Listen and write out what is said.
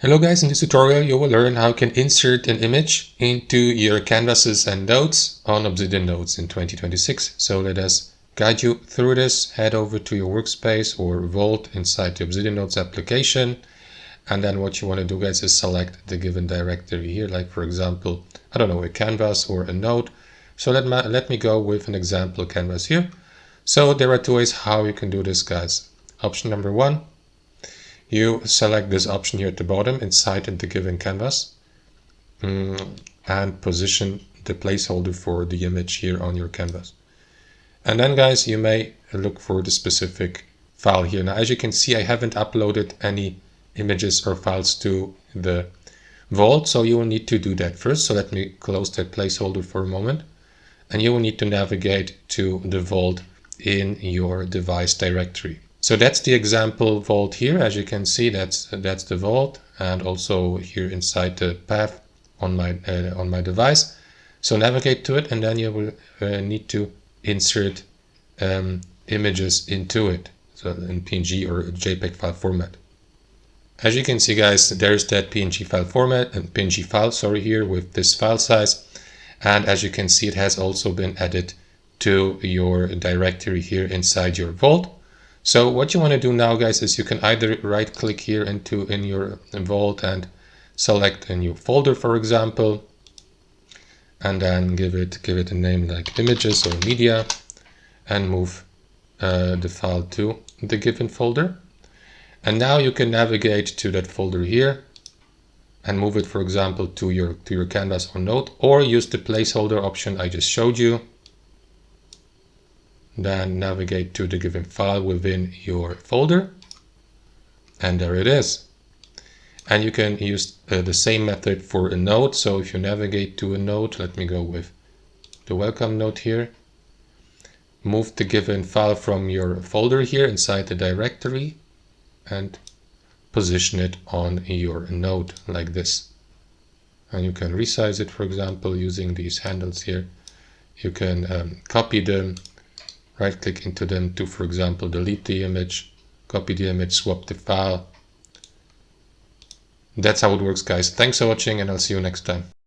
Hello guys, in this tutorial you will learn how you can insert an image into your canvases and notes on Obsidian Notes in 2026. So let us guide you through this. Head over to your workspace or Vault inside the Obsidian Notes application. And then what you want to do guys is select the given directory here, like for example, I don't know, a canvas or a note. So let me go with an example canvas here. So there are two ways how you can do this guys. Option number one, you select this option here at the bottom inside the given canvas and position the placeholder for the image here on your canvas. And then guys, you may look for the specific file here. Now, as you can see, I haven't uploaded any images or files to the Vault, so you will need to do that first. So let me close that placeholder for a moment. And you will need to navigate to the Vault in your device directory. So that's the example Vault here. As you can see, that's the Vault, and also here inside the path on my device. So navigate to it, and then you will need to insert images into it, so in PNG or JPEG file format. As you can see, guys, there's that PNG file format and PNG file, sorry, here with this file size. And as you can see, it has also been added to your directory here inside your Vault. So what you want to do now, guys, is you can either right click here in your Vault and select a new folder, for example, and then give it a name like images or media, and move the file to the given folder. And now you can navigate to that folder here and move it, for example, to your canvas or note, or use the placeholder option I just showed you. Then navigate to the given file within your folder, and there it is. And you can use the same method for a note. So if you navigate to a note, let me go with the welcome note here, move the given file from your folder here inside the directory and position it on your note like this. And you can resize it, for example, using these handles here. You can copy them, right click into them to, for example, delete the image, copy the image, swap the file. That's how it works, guys. Thanks for watching, and I'll see you next time.